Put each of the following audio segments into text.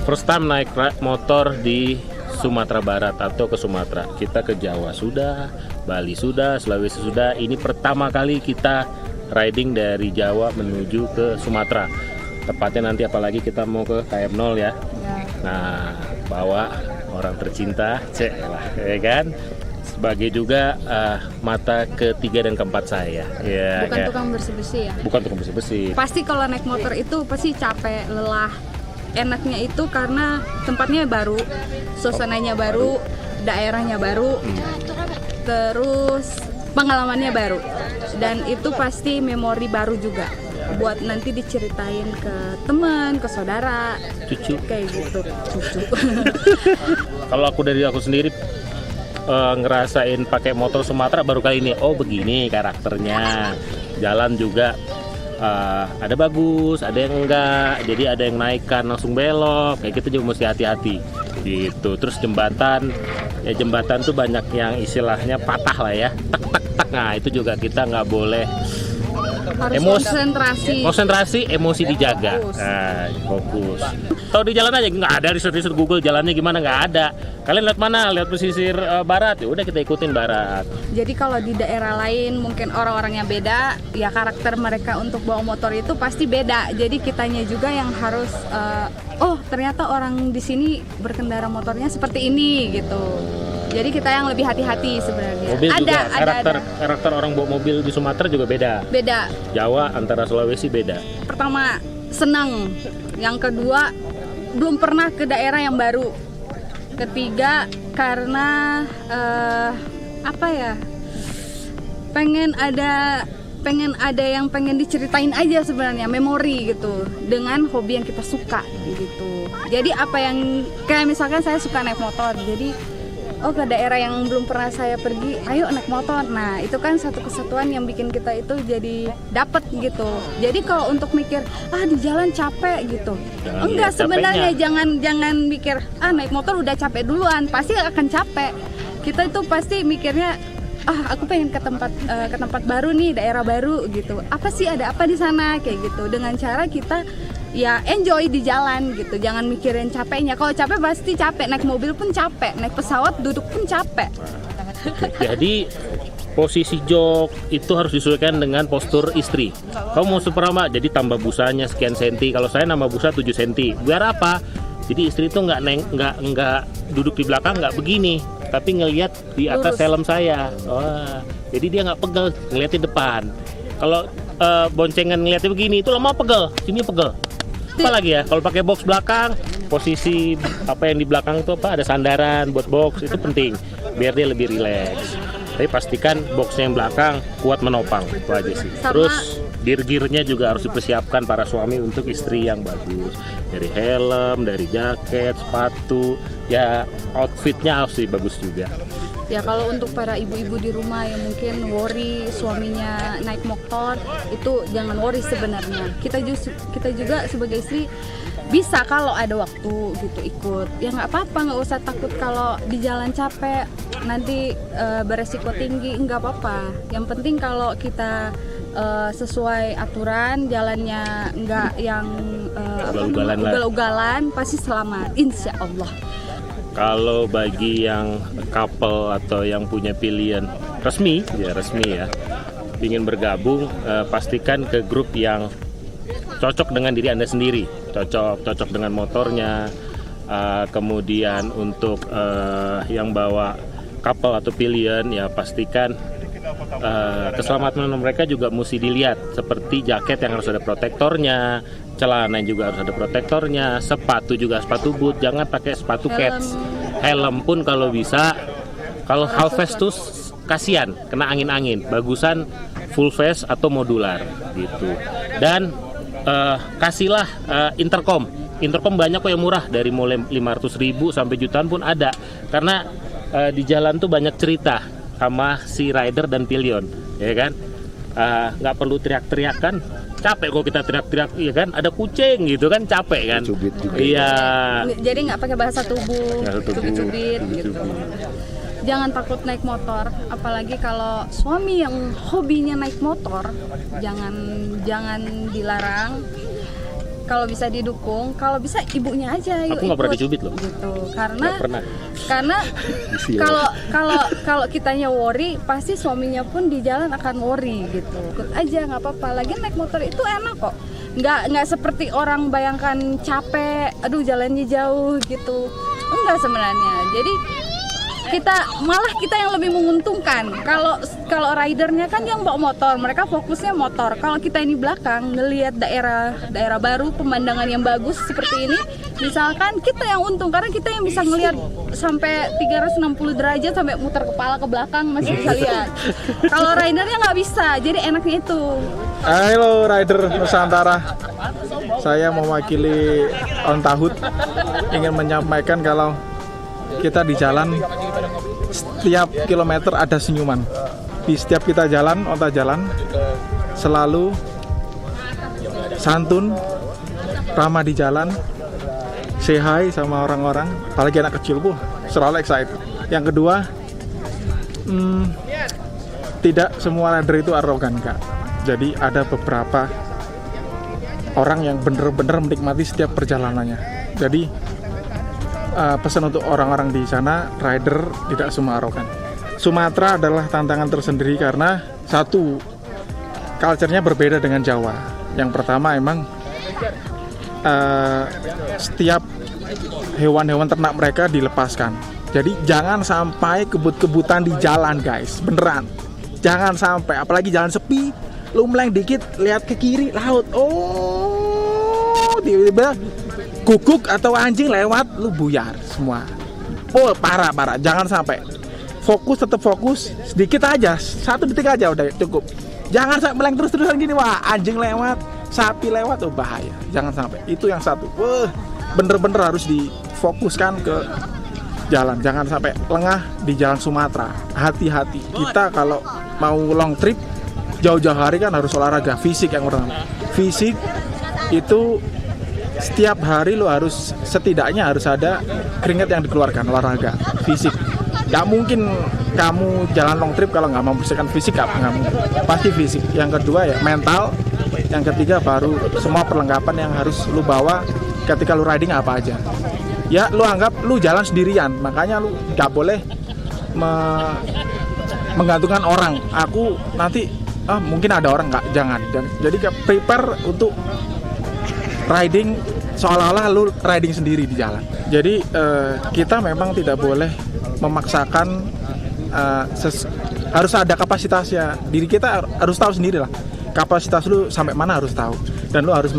First time naik motor di Sumatera Barat atau ke Sumatera. Kita ke Jawa sudah, Bali sudah, Sulawesi sudah. Ini pertama kali kita riding dari Jawa menuju ke Sumatera. Tepatnya nanti apalagi kita mau ke KM0 ya. Nah, bawa orang tercinta, ya kan? Sebagai juga mata ketiga dan keempat saya. Ya, bukan tukang bersih-bersih ya? Bukan tukang bersih-bersih. Pasti kalau naik motor itu pasti capek, lelah. Enaknya itu karena tempatnya baru, suasananya baru, daerahnya baru, terus pengalamannya baru. Dan itu pasti memori baru juga. Buat nanti diceritain ke teman, ke saudara, cucu, kayak gitu, cucu. Kalau dari aku sendiri ngerasain pakai motor Sumatera baru kali ini. Oh begini karakternya. Jalan juga ada bagus, ada yang enggak. Jadi ada yang naikkan langsung belok. Kayak gitu juga mesti hati-hati. Gitu. Terus jembatan tuh banyak yang istilahnya patah lah ya. Tak tak tak. Nah itu juga kita nggak boleh. Harus konsentrasi, emosi dijaga. Fokus. Tahu di jalan aja nggak ada riset Google jalannya gimana, nggak ada. Kalian lihat mana? Lihat pesisir barat. Ya udah kita ikutin barat. Jadi kalau di daerah lain mungkin orang-orangnya beda, ya karakter mereka untuk bawa motor itu pasti beda. Jadi kitanya juga yang harus oh ternyata orang di sini berkendara motornya seperti ini gitu. Jadi kita yang lebih hati-hati sebenarnya. Mobil juga, karakter orang bawa mobil di Sumatera juga beda. Beda. Jawa antara Sulawesi beda. Pertama senang, yang kedua belum pernah ke daerah yang baru. Ketiga karena apa ya? Pengen ada yang pengen diceritain aja sebenarnya, memori gitu dengan hobi yang kita suka gitu. Jadi apa yang kayak misalkan saya suka naik motor, jadi ke daerah yang belum pernah saya pergi, ayo naik motor. Nah itu kan satu kesatuan yang bikin kita itu jadi dapet gitu. Jadi kalau untuk mikir di jalan capek gitu, enggak sebenarnya jangan mikir naik motor udah capek duluan, pasti akan capek. Kita itu pasti mikirnya aku pengen ke tempat baru nih, daerah baru gitu. Apa sih, ada apa di sana kayak gitu. Dengan cara kita ya enjoy di jalan gitu, jangan mikirin capeknya. Kalau capek pasti capek, naik mobil pun capek, naik pesawat duduk pun capek. Jadi posisi jok itu harus disesuaikan dengan postur istri. Kamu mau superama, jadi tambah busanya sekian senti. Kalau saya nambah busa 7 senti. Biar apa? Jadi istri itu nggak duduk di belakang, nggak begini, tapi ngelihat di atas helm saya. Jadi dia nggak pegel ngeliatin depan. Kalau boncengan ngeliatnya begini itu lama pegel, sini pegel. Apalagi ya kalau pakai box belakang, posisi apa yang di belakang itu ada sandaran buat box, itu penting biar dia lebih rileks. Tapi pastikan boxnya yang belakang kuat menopang, itu aja sih. Terus gear-gearnya juga harus dipersiapkan para suami untuk istri yang bagus. Dari helm, dari jaket, sepatu, ya outfitnya harus bagus juga. Ya kalau untuk para ibu-ibu di rumah yang mungkin worry suaminya naik motor, itu jangan worry sebenarnya. Kita juga sebagai istri bisa kalau ada waktu gitu ikut. Ya nggak apa-apa, nggak usah takut kalau di jalan capek, nanti beresiko tinggi, nggak apa-apa. Yang penting kalau kita sesuai aturan, jalannya nggak yang ugal-ugalan, pasti selamat, insya Allah. Kalau bagi yang couple atau yang punya pilihan resmi ya, ingin bergabung, pastikan ke grup yang cocok dengan diri Anda sendiri, cocok dengan motornya. Kemudian untuk yang bawa couple atau pilihan, ya pastikan keselamatan mereka juga mesti dilihat, seperti jaket yang harus ada protektornya, celana juga harus ada protektornya, sepatu juga sepatu boot, jangan pakai sepatu cats. Helm pun kalau bisa, kalau half face tuh kasihan kena angin-angin, bagusan full face atau modular gitu. Dan kasihlah intercom banyak kok yang murah, dari mulai 500.000 sampai jutaan pun ada, karena di jalan tuh banyak cerita sama si rider dan pillion, ya kan? Nggak perlu teriak-teriakan, capek kok kita teriak-teriak, ya kan? Ada kucing gitu kan, capek kan? Cubit juga. Iya. Jadi nggak pakai bahasa tubuh, cubit-cubit gitu. Jangan takut naik motor, apalagi kalau suami yang hobinya naik motor, jangan dilarang. kalau bisa didukung, kalau bisa ibunya aja yuk Aku nggak pernah ikut, dicubit loh. gitu. Nggak pernah. Karena Sial. kalau kitanya worry, pasti suaminya pun di jalan akan worry gitu. Ikut aja nggak apa-apa. Lagi naik motor itu enak kok. Nggak seperti orang bayangkan capek, aduh jalannya jauh gitu. Enggak sebenarnya. Jadi kita yang lebih menguntungkan. Kalau ridernya kan yang bawa motor, mereka fokusnya motor. Kalau kita ini belakang ngelihat daerah baru, pemandangan yang bagus seperti ini, misalkan kita yang untung karena kita yang bisa ngelihat sampai 360 derajat sampai muter kepala ke belakang masih bisa lihat. Kalau ridernya nggak bisa, jadi enaknya itu. Halo rider Nusantara, saya mewakili On Tahut ingin menyampaikan kalau kita di jalan setiap kilometer ada senyuman. Di setiap kita jalan, onta jalan selalu santun, ramah di jalan, say hi sama orang-orang, apalagi anak kecil, selalu excited. Yang kedua, tidak semua rider itu arogan, Kak. Jadi ada beberapa orang yang benar-benar menikmati setiap perjalanannya. Jadi pesan untuk orang-orang di sana, rider tidak semua arogan. Sumatera adalah tantangan tersendiri karena satu, culture-nya berbeda dengan Jawa. Yang pertama emang setiap hewan-hewan ternak mereka dilepaskan. Jadi jangan sampai kebut-kebutan di jalan, guys, beneran. Jangan sampai, apalagi jalan sepi, lu meleng dikit, lihat ke kiri, laut. Oh, tiba-tiba guguk atau anjing lewat, lu buyar semua. Oh, parah, jangan sampai. Fokus, tetap fokus, sedikit aja, 1 detik aja udah cukup. Jangan sampai meleng terus-terusan gini, wah anjing lewat, sapi lewat, oh bahaya. Jangan sampai, itu yang satu. Bener-bener harus difokuskan ke jalan. Jangan sampai lengah di jalan Sumatera. Hati-hati, kita kalau mau long trip, jauh-jauh hari kan harus olahraga, fisik yang pertama. Fisik itu setiap hari lo harus setidaknya harus ada keringat yang dikeluarkan, olahraga fisik. Gak mungkin kamu jalan long trip kalau nggak membersihkan fisik, nggak mungkin. Pasti fisik. Yang kedua ya mental. Yang ketiga baru semua perlengkapan yang harus lo bawa ketika lo riding apa aja. Ya lo anggap lo jalan sendirian, makanya lo nggak boleh menggantungkan orang. Aku nanti mungkin ada orang, nggak, jangan. Jadi prepare untuk riding seolah-olah lu riding sendiri di jalan. Jadi kita memang tidak boleh memaksakan, harus ada kapasitasnya. Diri kita harus tahu sendiri lah. Kapasitas lu sampai mana harus tahu. Dan lu harus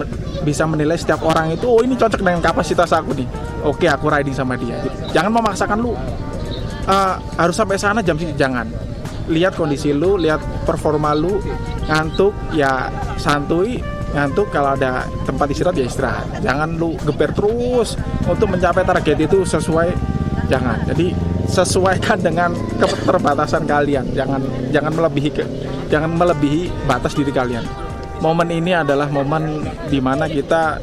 bisa menilai setiap orang itu, oh ini cocok dengan kapasitas aku nih. Oke, aku riding sama dia. Jadi, jangan memaksakan lu harus sampai sana jam segini, jangan. Lihat kondisi lu, lihat performa lu, ngantuk ya santuy. Ngantuk, kalau ada tempat istirahat ya istirahat. Jangan lu geber terus untuk mencapai target itu sesuai, jangan. Jadi sesuaikan dengan keterbatasan kalian. Jangan melebihi batas diri kalian. Momen ini adalah momen dimana kita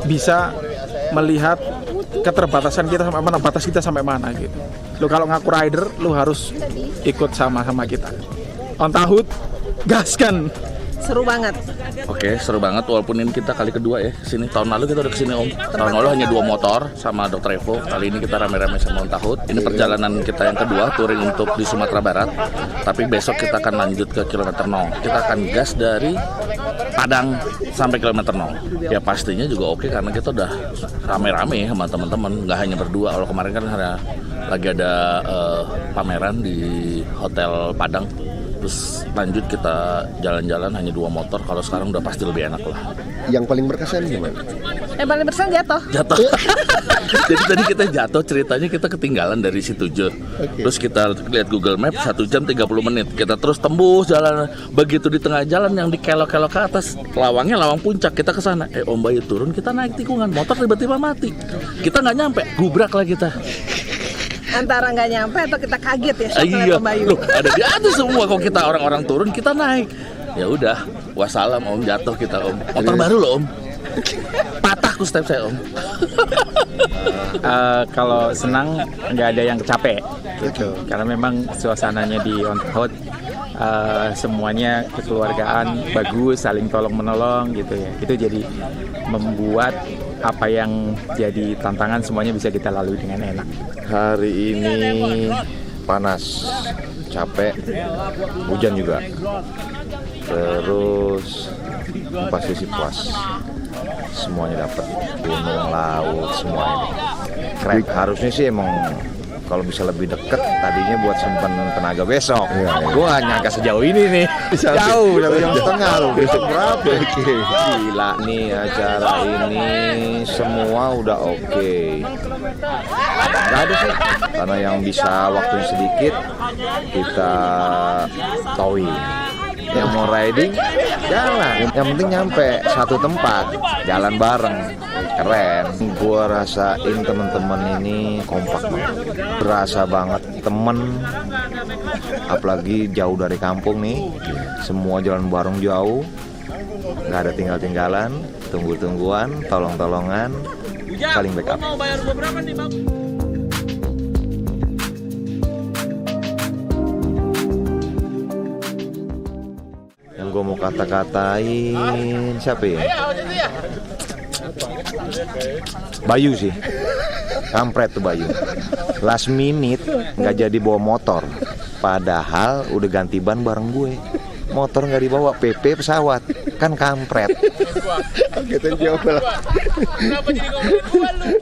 bisa melihat keterbatasan kita sampai mana, batas kita sampai mana gitu. Lu kalau ngaku rider, lu harus ikut sama-sama kita. On Tahut, gaskan. Seru banget. Oke, seru banget walaupun ini kita kali kedua ya kesini. Tahun lalu kita udah kesini Om. Tahun lalu hanya 2 motor sama Dr. Evo. Kali ini kita rame-rame sama On Tahut. Ini perjalanan kita yang kedua, touring untuk di Sumatera Barat. Tapi besok kita akan lanjut ke kilometer 0. Kita akan gas dari Padang sampai kilometer 0. Ya pastinya juga oke karena kita udah rame-rame sama teman-teman. Nggak hanya berdua. Kalau kemarin kan lagi ada pameran di Hotel Padang. Terus lanjut kita jalan-jalan hanya 2 motor. Kalau sekarang udah pasti lebih enak lah. Yang paling berkesan gimana? Yang paling berkesan jatuh. Jadi tadi kita jatuh, ceritanya kita ketinggalan dari Situjur. Terus kita lihat Google Map 1 jam 30 menit. Kita terus tembus jalan. Begitu di tengah jalan yang dikelok-kelok ke atas, lawangnya lawang puncak. Kita ke sana. Om Bayu turun, kita naik tikungan. Motor tiba-tiba mati. Kita nggak nyampe, gubrak lah kita. Antara nggak nyampe atau kita kaget ya. Iya, loh, ada di atas semua. Kalau kita orang-orang turun, kita naik. Ya udah, wassalam Om, jatuh kita Om. Motor baru loh Om. Patah ku step saya Om. Kalau senang nggak ada yang capek gitu. Karena memang suasananya di On Tahut semuanya kekeluargaan bagus, saling tolong menolong gitu ya. Itu jadi membuat apa yang jadi tantangan semuanya bisa kita lalui dengan enak. Hari ini panas, capek, hujan juga. Terus pasti sih puas. Semuanya dapat, gunung, laut, semuanya. Keren. Harusnya sih emang kalau bisa lebih deket, tadinya buat simpen tenaga besok. Gue gak nyangka sejauh ini nih. Jauh, 1 jam setengah loh. Besok berapa? Gila nih acara ini semua udah oke. Gak ada sih. Karena yang bisa waktunya sedikit, kita towing. Yang mau riding, jalan. Yang penting nyampe satu tempat, jalan bareng. Keren. Gua rasain temen-temen ini kompak banget. Berasa banget temen. Apalagi jauh dari kampung nih. Semua jalan bareng jauh. Gak ada tinggal-tinggalan, tunggu-tungguan, tolong-tolongan, saling backup. Yang gue mau kata-katain siapa ya? Bayu sih, kampret tuh Bayu. Last minute nggak jadi bawa motor, padahal udah ganti ban bareng gue. Motor nggak dibawa, PP pesawat, kan kampret. Kita jawab lah. Kenapa jadi ngomongin gua lu?